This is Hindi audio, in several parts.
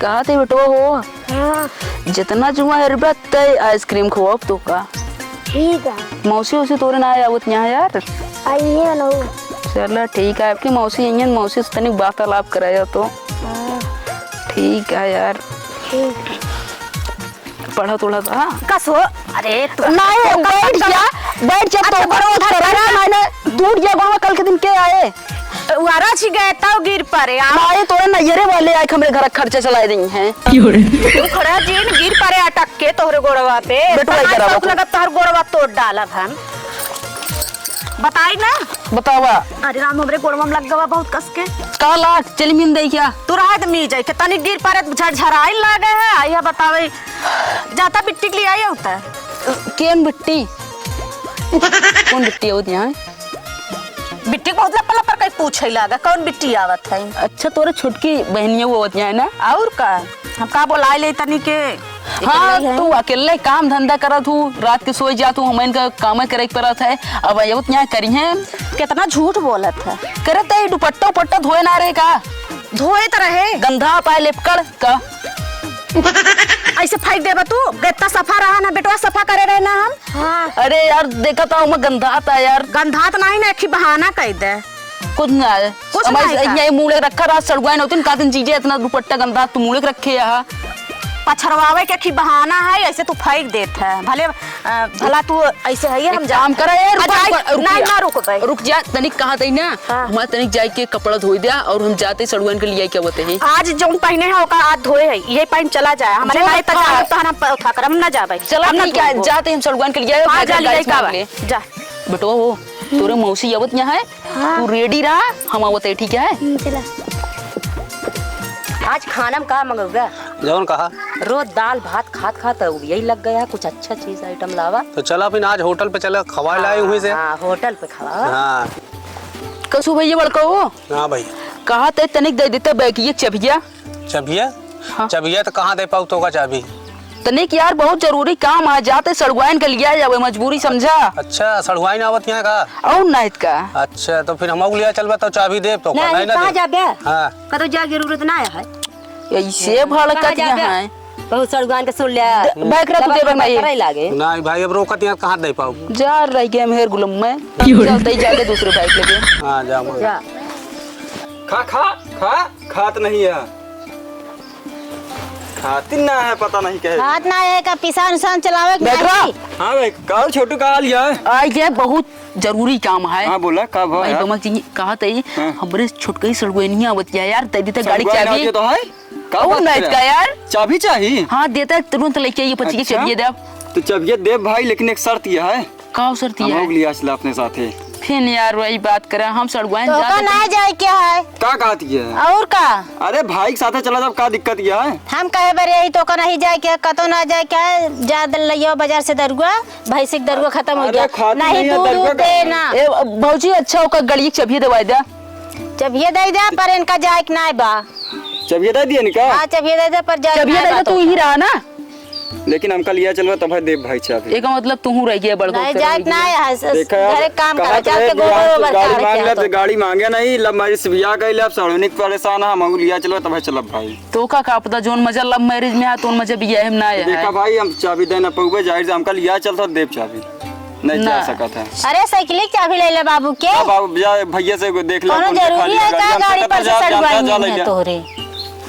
कहा थे बेटवा हो। हाँ जितना जुआ है तय आइसक्रीम खवाब तो का ठीक है। मौसी उसी तोरे ना आया यहाँ यार। आइए ना। चलो ठीक है, आपकी मौसी यही मौसी से तनिक वार्तालाप कराया तो ठीक है यार। ठीक पढ़ा थोड़ा था कस हो। अरे नहीं बैठ जा बैठ जा तो मैंने टूट गया गाँव कल के दिन के आए वारा छी गए तब गिर पड़े आए तोरे नैयरे वाले आए हमरे घर खर्चे चलाए दी हैं। तू खड़ा जीन गिर पड़े अटक के तोहरे गोड़वा पे लगा तोहर गोड़वा तोड़ डाला हम बताई ना। बतावा। अरे राम हमरे गोड़वा में लग गवा बहुत कस के काल आठ चल मिल दे क्या तू रहा तो मिल जाए के तनी गिर पड़े झरझराई लागे है। आइया बतावे जाता बिट्टी के लिए आई होता है केन बिट्टी कौन बिट्टी होती है? बिट्टी बहुत लपा लपा कहीं पूछे लागा कौन बिट्टी आवत है। अच्छा तोरे छोटकी बहनिया वो होती है ना और का हम का बोलाए ले तनी के। हाँ तू अकेले काम धंधा करत हूँ रात के सोई जात हूँ हम इनका काम करे परत है अब ये यहाँ करी है कितना झूठ बोलत है करत है दुपट्टा उपट्टा धोए ना रहे का धोए तो रहे गंधा पाए लिपकड़ का ऐसे फेंक देबा तू गत्ता सफा रहा ना बेटवा सफा करे रहे ना हम। हाँ। अरे यार देखा था मैं गंधात है यार गंधात नहीं ना एक बहाना कह दे कुछ ना है कुछ नहीं मुँह रखा रात सड़ुआन होती का दिन चीजें इतना दुपट्टा गंधा तू मुँह रखे यहाँ पछरवावे के की बहाना है ऐसे तू फेंक देत है भले भला तू ऐसे है हम काम करे यार नहीं ना रुक जा तनिक कहा था ना मैं तनिक जाए के कपड़ा धोई दिया और हम जाते सड़ुआन के लिए क्या होते हैं आज जो पहने है ओका आज धोए है ये पहन चला जाए हमारे नहीं तक तो हम उठा कर हम ना जाबे चला हम क्या जाते हम सड़ुआन के लिए जा बेटो वो तोरे मौसी आवत यहाँ है तू रेडी रहा हम आवत है ठीक है। आज खाना में का मंगोगा जौन कहा रोज दाल भात खात खात यही लग गया कुछ अच्छा चीज आइटम लावा तो चला फिर आज होटल पे चला खवा लाए हुए से। हाँ होटल पे खवा। हाँ कसु भैया बड़का वो हाँ भाई कहा ते तनिक दे देता बैग चबिया चबिया चबिया तो कहाँ दे पाऊ तो का चाबी तनिक यार बहुत जरूरी काम आ जाते सड़ुआन के लिए जावे मजबूरी समझा। अच्छा सड़ुआई ना आवत यहाँ का और नाइट का अच्छा तो फिर हम लिया चलबा तो चाबी दे तो नहीं ना जाबे हां कतो जा जरूरत ना है ऐसे भड़कत यहाँ है बहुत सड़ुआन के सुन लिया बैग रख दे नहीं लागे नहीं भाई अब रोकत यहाँ कहाँ दे पाऊ जा रही गेम हेर गुलम में चलते ही जाके दूसरे बाइक लेके। हां जा खा खा खा खात नहीं है खाती ना है पता नहीं क्या हाथ ना है का पिसान उसान चलावे बैठा। हाँ भाई काल छोटू का लिया है आई ये बहुत जरूरी काम है। हाँ बोला कब हो यार बमक जी कहा थे हमरे छोटकई सड़ुआनिया आवत यार दे दे गाड़ी चाबी तो है कब नाइट का यार चाबी चाहिए। हाँ देता तुरंत लेके आइए पची के चाबी दे तो चाबी दे भाई लेकिन एक शर्त यह है का शर्त है हम लिया चला अपने साथे फिर यार वही बात करा हम सड़ुआन तो का ना जाए क्या है का कहती है और का अरे भाई के साथे चला जब का दिक्कत यह है हम कहे बारे यही तो का नहीं जाए क्या कतो ना जाए क्या जा लियो बाजार से दरुआ भैंसिक दरुआ खत्म हो गया नहीं दूध देना भौजी अच्छा होकर गड़ी चाबी दवाई दे चाबी दे दे पर इनका जाए कि नहीं बा चाबी दे दिए निका हां चाबी दे दे पर जाए चाबी दे तू ही रहा ना लेकिन हमका लिया चलवा तब भाई देव भाई चाबी एक मतलब तू रह गया बड़को नहीं जाए ना है घरे काम कर जाके गोबर गाड़ी मांगे नहीं लब मैरिज से बियाह कइले अब सड़निक परेशान है हम लिया चलवा तब चलब भाई तो का पता जोन मजा लव मैरिज में है तो मजा बियाह में ना है देखा भाई हम चाबी देना पउबे जाहिर से हमका लिया चलता देव चाबी नहीं जा सकता है। अरे साइकिल की चाबी ले ले बाबू के बाबू जा भैया से देख ले कौन जरूरी है का गाड़ी पर से सड़वाई है तोरे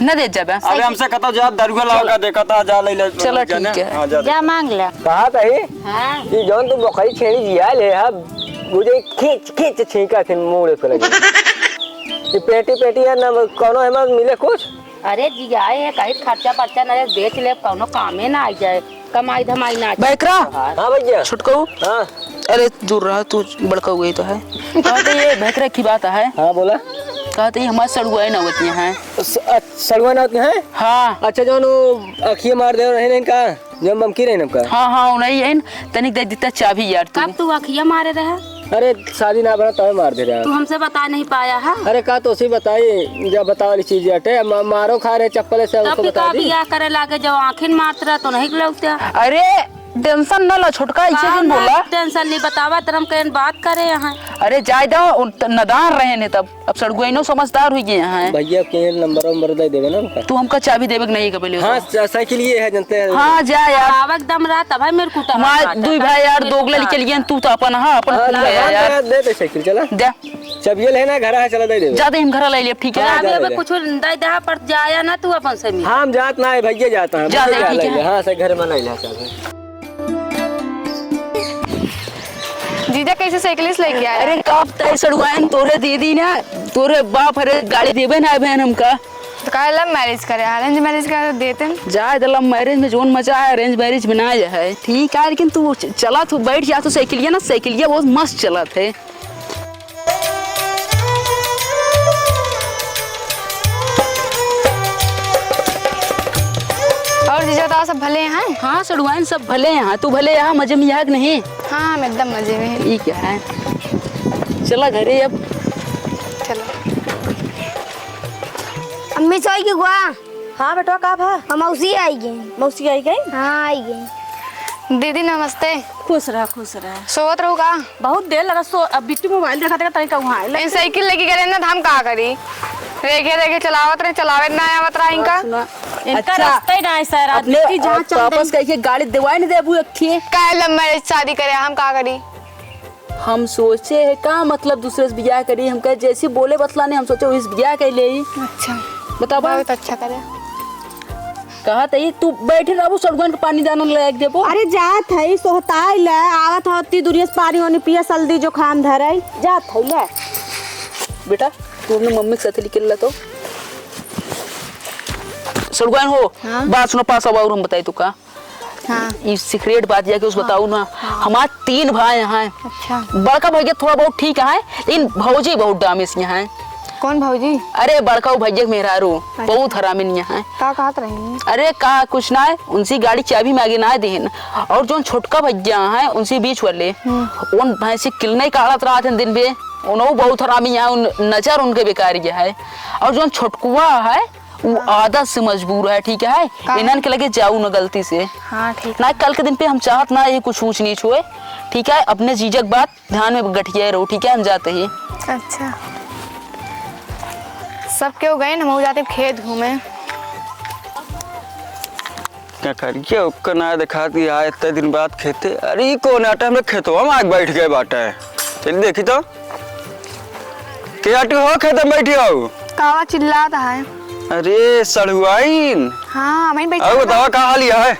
न दे जाबे अरे हमसे कहता जा दरुआ लाओ देखा था जा ले ले चलो ठीक है जा मांग ले कहा कही हां ये जौन तू बकरी छेड़ी दिया ले अब मुझे खींच खींच छींका फिर मुंह पे लगी ये पेटी पेटी है ना कोनो है मिले कुछ अरे जी आए है कहीं खर्चा पर्चा ना बेच ले कोनो कामे ना आ जाए कमाई धमाई ना बैकरा हां भैया छुटको हां अरे दूर रहा तू बड़का हुई तो है कहते ये बैकरा की बात है। हां बोला कहते हमारे सड़ुआई ना होती हैं सड़ुआ ना होती हैं हाँ अच्छा जौन अखिए मार दे रहे हैं का जब ममकी रहे ना हाँ हाँ नहीं है तनिक दे देता चाबी यार कब तू अखिया मारे रहा अरे शादी ना बना तब मार दे रहा तू हमसे बता नहीं पाया है अरे का तो उसी बताई जब बता वाली चीज हटे मारो खा रहे चप्पल से उसको बता दी बियाह करे लागे जब आंखें मारत रहा तो नहीं लगता। अरे टेंशन न ला छोटका ऐसे क्यों बोला। टेंशन नहीं बतावा तर हम कहीं बात करे यहाँ। अरे जाय दो नदान रहे ने तब अब सड़गुइनो समझदार हुई गए हैं। भैया के नंबर दे देवे ना उनका। तू हमका चाबी देवे नहीं के पहले। हाँ साइकिल ये है जानते हैं। हाँ जा यार आवक दम रहा भाई मेरे को मां दुई भाई यार दोगले निकल गए तू तो अपन। हाँ अपन यार दे दे साइकिल चला दे चाबी ले ना घर है चला दे दे। जाते हम घर ले लिए ठीक है। अभी कुछ दे दे पर जाया ना तू अपन से। हाँ हम जात ना है भैया जाता है। जा ठीक है। हाँ से घर में नहीं ले सकते। जीजा कैसे साइकिलिस्ट लेके आए? अरे कब तय सड़ुआन तोरे दीदी ना तोरे बाप अरे गाड़ी देवे ना बहन हमका। तो कहा लव मैरिज करे अरेंज मैरिज कर देते हैं। जाए लव मैरिज में जोन मजा है अरेंज मैरिज में ना है ठीक है। लेकिन तू चला तू बैठ जा तो साइकिलिया ना साइकिलिया बहुत मस्त चला थे। और जीजा बताओ सब भले हैं? हाँ सड़ुआन सब भले हैं। तू भले यहाँ मजे में यहाँ नहीं। हाँ हम एकदम मजे में हैं। ठीक है चला घरे अब। चलो अम्मी सोई की गुआ। हाँ बेटा कब है? हम मौसी आई गई। मौसी आई गई? हाँ आई गई। दीदी नमस्ते। खुश रह खुश रह। सोवत रहू का? बहुत देर लगा सो अब बिट्टू मोबाइल देखा था तरीका वहाँ आए। इन साइकिल लेके गए ना हम का करी रेखे रेखे चलावत रहे चलावे ना आवत रहा इनका। इनका रास्ता ही ना है सर। अपने वापस कह गाड़ी दिवाई नहीं देबू अखी। का लव मैरिज शादी करे हम का करी? हम सोचे है का मतलब दूसरे से ब्याह करी। हम कहे जैसे बोले बतलाने हम सोचे इस ब्याह कर ले। अच्छा बता बहुत अच्छा करे। कहा तई तू बैठे रहबू सड़गन के पानी दाना ले देबो। अरे जात है सोहताई ले आवत होती दूरिया से पानी होनी पिया सर्दी जुकाम धरे जात है ले। बेटा तू अपने मम्मी के साथ निकल तो सड़गन हो। हाँ? बात सुनो पास अब और हम बताई तू का। हाँ ये सीक्रेट बात जाके उस बताऊ ना। हमारे 3 भाई हैं। अच्छा बड़का भैया थोड़ा बहुत ठीक है लेकिन भौजी बहुत डामिस यहाँ है। कौन भौजी? अरे बड़का भैया मेहरारू बहुत हरामिन यहाँ है। का कहत रही? अरे कहा कुछ ना है उनसी गाड़ी चाबी मांगे ना देन। और जो छोटका भैया है उनसे बीच वाले उन भैंसी किलने काढ़त रहा थे दिन पे उन्होंने बहुत हरामी यहाँ नजर उनके बेकार है। और जो छोटकुआ है वो आदत से मजबूर है ठीक है। इन्हन के लगे जाऊ ना गलती से। हाँ ठीक ना कल के दिन पे हम चाहत ना ये कुछ ऊंच नीच हुए ठीक है। अपने जीजक बात ध्यान में गठिया रहो ठीक है। हम जाते ही। अच्छा सब क्यों गए हम जाते खेत घूमे। क्या करिए उसका ना दिखा दिया इतने दिन बाद खेते। अरे कौन आटा में खेतों हम आग बैठ गए बाटा चलिए देखी तो क्या हो खेत में बैठी हो। कावा चिल्लाता है। अरे सड़ुआइन हाँ मैं बैठी। अब बतावा कहा लिया है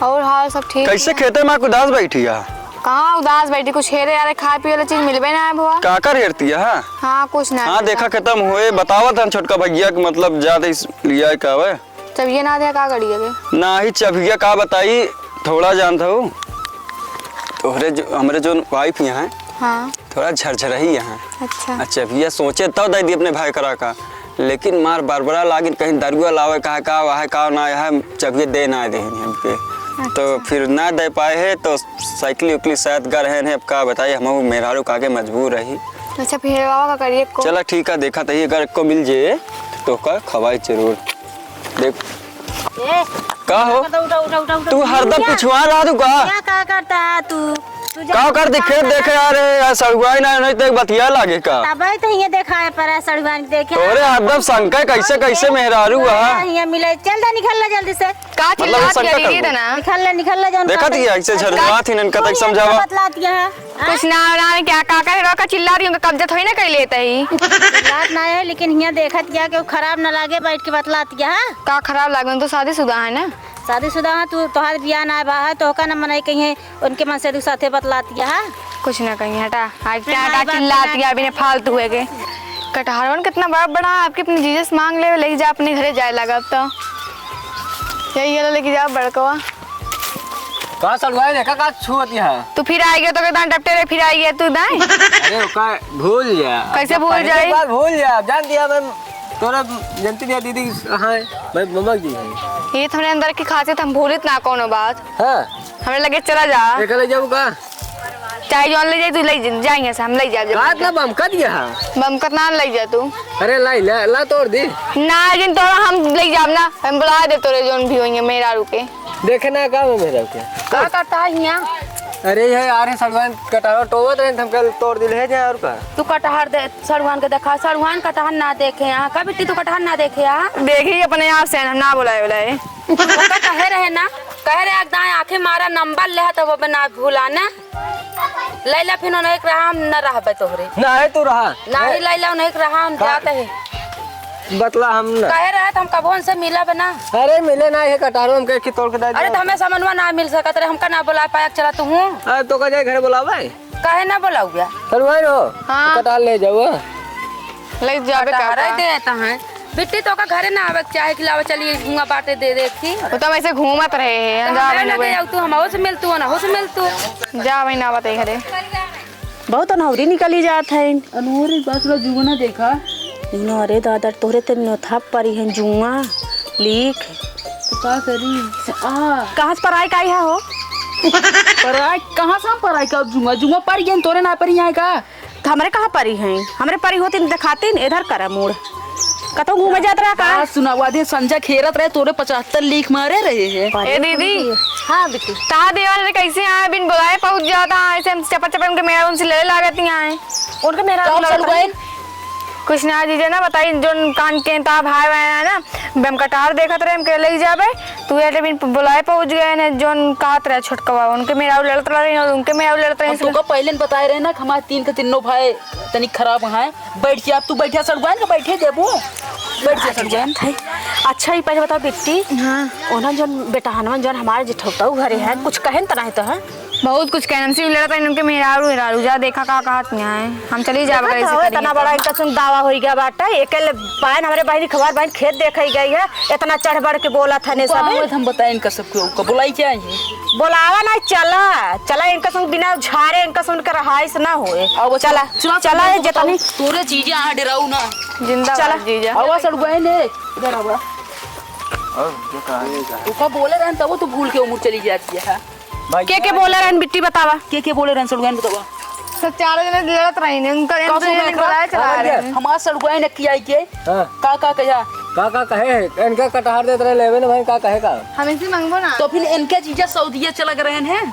और हाल सब ठीक? कैसे खेते में उदास बैठी है? कहाँ उदास बैठी कुछ हेरे यारे खाए पिए वाला चीज मिलबे ना है बुआ। का कर हेरती है? हाँ कुछ ना। हाँ देखा खत्म हुए बतावा था छोटका भैया के मतलब ज्यादा लिया है का जब ये ना दे का गड़ी है ना ही चबिया का बताई थोड़ा जानता हूँ तोहरे जो हमारे जो वाइफ यहाँ है हाँ थोड़ा झरझरही यहाँ। अच्छा अच्छा भैया सोचे तब दे दी अपने भाई करा का लेकिन मार बरबरा लागिन कहीं दरुआ लावे कहा वह का ना है चबिया दे ना दे हमके। तो फिर ना दे पाए है तो साइकिल उकली शायद गर है अब का बताइए हम मेहरारू का के मजबूर रही। अच्छा फिर बाबा का करिए को। चला ठीक है देखा तही अगर को मिल जाए तो का खवाई जरूर देख का हो तू हरदम पिछुआ रहा तू का क्या करता है तू? का कर दिखे देखे यार सड़ुआई ना नहीं तो बतिया लागे का तबे तो ये देखा है पर सड़वान देखे तोरे हरदम शंका कैसे कैसे मेहरारू है ये मिले चल जा निकल ले जल्दी से। का चिल्लात संकट करिए हो। ना निकल ले जान देखा थी ऐसे झरझरा थी इनका तक समझावा बतलाती है कुछ ना ना क्या काका रो का चिल्ला रही हूं कब्जा थोड़ी ना कर लेता ही। बात ना है लेकिन यहाँ देखत क्या कि खराब ना लागे बैठ के बतलाती है। का खराब लागन तो शादीशुदा है ना। शादीशुदा है तू तोहार बियाह ना बा है तो का ना मनाई कहीं उनके मन से साथे बतलाती है। कुछ ना कहीं हटा हटा चिल्लाती है अभी ने फालतू हुए के कटहरवन कितना बड़ा बड़ा आपके अपने जीजे से मांग ले लेके जा अपने घरे जाए लगा अब तो यही है लेके जा बड़कवा का सड़ुआई देखा का छुअती है। तू फिर आई गया तो कितना डपटे रे फिर आई गया तू दाई। अरे का भूल जा कैसे भूल जाई? भूल जा जान दिया मैं तोरा जानती नहीं दीदी हाँ मैं मम्मा जी है ये तो हमने अंदर की खासियत हम भूलित ना कोनो बात। हाँ हमें लगे चला जा देखा ले जाऊँ का चाहे जौन ले जाए तू ले जाएंगे से हम ले जाए का ना बम कर दिया बम कितना ले जा तू अरे ला तोड़ दी ना जिन तोरा हम ले जाब ना हम बुला दे तोरे जौन भी होंगे मेरा रुके देखे ना का में मेरा के का करता है यहाँ अरे ये यार सड़वान कटावा टोवत रहे हम कल तोड़ दिल है जा और का तू कटहर दे सड़ुआन के देखा सड़ुआन कटहर ना देखे यहाँ का बिट्टी तू कटहर ना देखे यहाँ देखी अपने आप से हम ना बुलाए ओका कहे रहे ना कहे रहे दाएं आंखें मारा नंबर ले तो वो ना भूलाना लैला फिर उन्हें एक रहा हम न रहबे तोहरे ना है तू रहा ना ही लैला उन्हें एक रहा हम जाते हैं बतला हम ना कहे रहे तो हम कबो उनसे मिला बना अरे मिले ना ये कटारो हम के तोड़ के दे अरे तो हमें समझवा ना मिल सकत रहे हमका ना बुला पाया चला तू हूँ अरे तो का जाए घर बुलावे कहे ना बुलाऊ गया सड़वान हो हाँ। कटार ले जाओ ले जाबे कटहर देता है बिट्टी तो का घरे ना आवे चाहे खिलावे चलिए घुआ बाटे दे देखी वो तो वैसे घूमत रहे हैं जा हमें लगे जाऊ तू हम से मिल तू ना हो से मिल तू जा भाई ना बताई घरे बहुत अनहौरी निकली जात है अनोरी बस लो जुगना देखा इनो अरे दादा तोरे ते नो थाप परी है जुआ लिख तो का करी कहाँ से पराई काई है हो पराई कहाँ से हम पराई का जुआ जुआ पड़ गया तोरे ना पड़ी यहाँ का तो हमारे कहाँ परी हैं हमारे परी होती दिखाती इधर करा मूड कतो घूमे जात रहा का सुनावा दे संजय खेरत रहे तोरे 75 लीख मारे रहे हैं ए दीदी हाँ बिट्टी ता देवाल कैसे आए बिन बुलाए पहुंच जाता ऐसे हम चपर चपर उनके मेरा उनसे ले लागती आए उनके मेरा कब लड़का- चल गए कुछ ना दीजिए ना बताई जो कान के ता भाई बहन है ना बम कटार देखत रहे हम के ले जाबे तू ये बिन बुलाए पहुंच गए ने जोन कहत रहे छोटकवा उनके मेरा लड़त रहे उनके मेरा लड़त रहे तो का पहले न बताए रहे ना कि हमारे तीन के तीनों भाई तनिक खराब हैं बैठ के अब तू बैठिया सड़गवान के बैठे देबो बैठ जा सड़गवान अच्छा ही पहले बताओ बिट्टी हाँ ओना जोन बेटा हनुमान जोन हमारे जेठौता घरे है कुछ कहन तना है तो है बहुत कुछ कहना से लड़त रहे उनके मेरा हेरारू जा देखा का कहत नहीं है हम चली जाबे कैसे करिए इतना बड़ा एक संग दावा हो गया बाटा एकल पान हमारे बहनी खबर बहन खेत देखई गई है इतना चढ़ बढ़ के बोला था ने सब हम बताए इनका सबको को बुलाई क्या है बोलावा ना चला इनका संग बिना झारे इनका संग के रहाइस ना होए अब चला चला जतनी तोरे चीजें आ डराऊ ना जिंदा चला। जीजा आवा सड़गवान है इधर आवा तू का बोले रहन तब तो भूल के उम्र चली जाती है के बोला रहन बिट्टी बतावा के बोले रहन सड़गवान बतावा सब चारों जने लड़त रही ने उनका बुलाए चला रहे हमारा सड़गवान किया के हां का कहा का कहे इनका कटार देत रहे लेवे ना भाई का कहे का हम इनसे मांगबो ना तो फिर इनके चीजें सऊदीया चला रहे हैं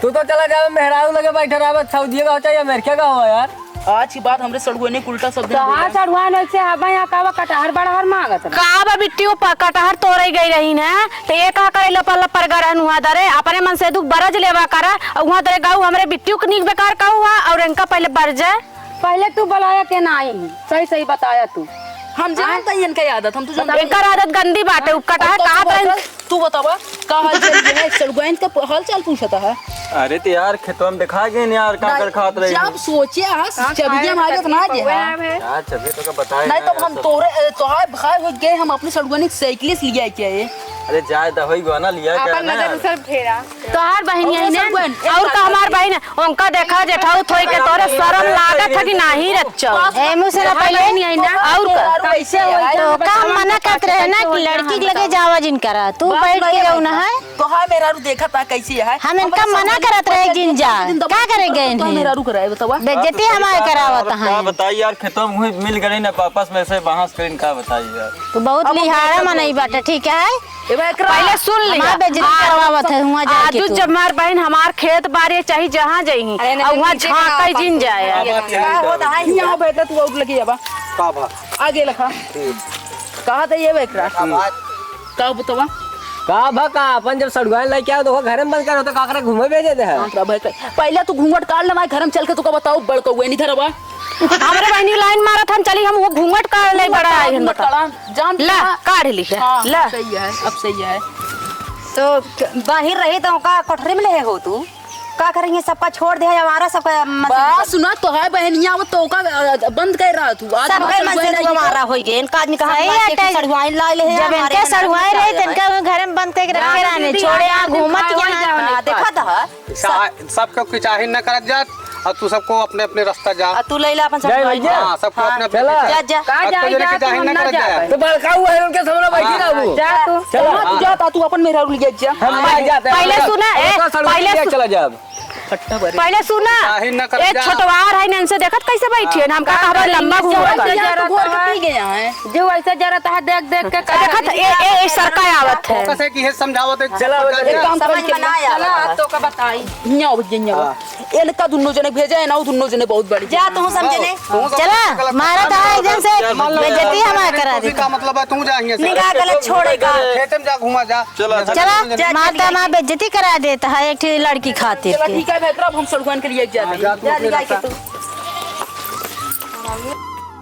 तू तो चला जा मेहरारू लगे बैठे रहा सऊदी का होता है अमेरिका का हो यार आज की बात हमरे सड़गवान ने उल्टा शब्द कहां चढ़वान से आबा यहां कावा कटहर बड़हर मांगत का बा बिट्टी वो कटहर तोड़े गई रही ना तो ये का करे लपल पर गरन हुआ दरे अपने मन से दुख बरज लेवा करा और वहां दरे गाऊ हमरे बिट्टी को निक बेकार का हुआ और इनका पहले बर जाए पहले तू बुलाया के ना आई सही सही बताया तू हम जानते हैं इनका आदत हम तो जानते इनका आदत गंदी बात है कटहर कहां पर तू बतावा का हाल चाल है सड़गवान का हाल चाल पूछता है अरे तो यार खेतवा में दिखा गए यार का कर खात रहे जब सोचे चबिया मारे तो ना जे यार चबे तो का बताए नहीं तो हम तोरे तोहार भाई हो गए हम अपनी सड़गवान की साइकिल से लिया क्या ये अरे जाए तो होई गो ना लिया क्या अपन ना नजर सर फेरा तोहार बहन यही ने सड़गवान, और का हमार बहन उनका देखा जेठाऊ थोई के तोरे शर्म लागत है कि नहीं रच्चो ए मुझसे ना पहले नहीं आई ना और का कैसे तो का मना करत रहे ना कि लड़की के लगे जावा जिन करा तू बैठ के जाऊ ना है तोहार मेरा रू देखा था कैसे है हम इनका मना करत रहे जिन जा का करे गए तो मेरा रू कराए बतावा बेइज्जती हमारे करावत क्या है बताइए यार खेतवा में हुई मिल गई ना पापस में से बहास कर इनका बताइए यार तू बहुत लिहाड़ा मनई बाटे ठीक है पहले सुन ली हमार बेइज्जती करवावत है हुआ जाके आज तू जब मार बहन हमार खेत बाड़ी चाहे जहाँ जाई और वहाँ झाँका जिन जाए यहाँ बैठा तू आउट लगी जाबा का भा आगे लखा कहा था ये बैठा का बतावा का भका अपन जब सड़गवान लेके आओ तो घर में बंद कर होता काकरा घूमे भेजे दे पहले तू घूंघट काट ले घर में चल के तू का बताओ बड़का हुए नहीं धरवा हमारे बहनी लाइन मारत हम चली हम वो घूंघट का ले बड़ा आई हम बता जान ला काढ़ ली है हाँ, ला सही है अब सही है तो बाहर रही तो का कोठरी में ले हो तू का करेंगे सबका छोड़ दे हमारा सबका बात सुना तो है बहनिया वो तो का बंद कर रहा तू आज सबके मन से हमारा होई गए इनका आदमी कहा सड़गवान ला ले जब इनके सड़गवान रहे तो इनका घर में बंद करके रखे रहने छोड़े आ घूमत यहां देखा था सबको किचाही न करत जात और तू सबको अपने अपने रास्ता जा तू ले ला अपन जय भैया हाँ सबको अपने अपने चला जा जा अब तो जने किचाही न करत जाए तो बड़का हुआ है उनके सामने बैठी ना वो जा तू चलो तू जाता तू अपन मेरा रू ले जा हम नहीं जाते पहले सुना, ए, पहले पहले सु- चला जा फट्टा भरे पहले सुना चाहे न कर एक जा। छोटवार है इनसे देखत कैसे बैठी है हम का कहबा लंबा घूमत पी गया है जो ऐसा जरा ता देख देख के देखत ए सरका आवत है कैसे की है समझावत है चला एक काम कर के चला तो का बताई न्याओ भैया एल का दुन्नो जने भेजा है ना दुन्नो जने बहुत बड़ी जा तू समझने चला मारा था एकदम से बेइज्जती हमारा करा दी का मतलब है तू जा यहाँ से निगाह गलत छोड़ेगा खेत में जा घुमा जा चला माता माँ बेइज्जती करा देता है एक लड़की खातिर चला ठीक है भैया हम सड़ुआन के लिए जाते हैं जा तू अपने निगाह के रास्ता। तू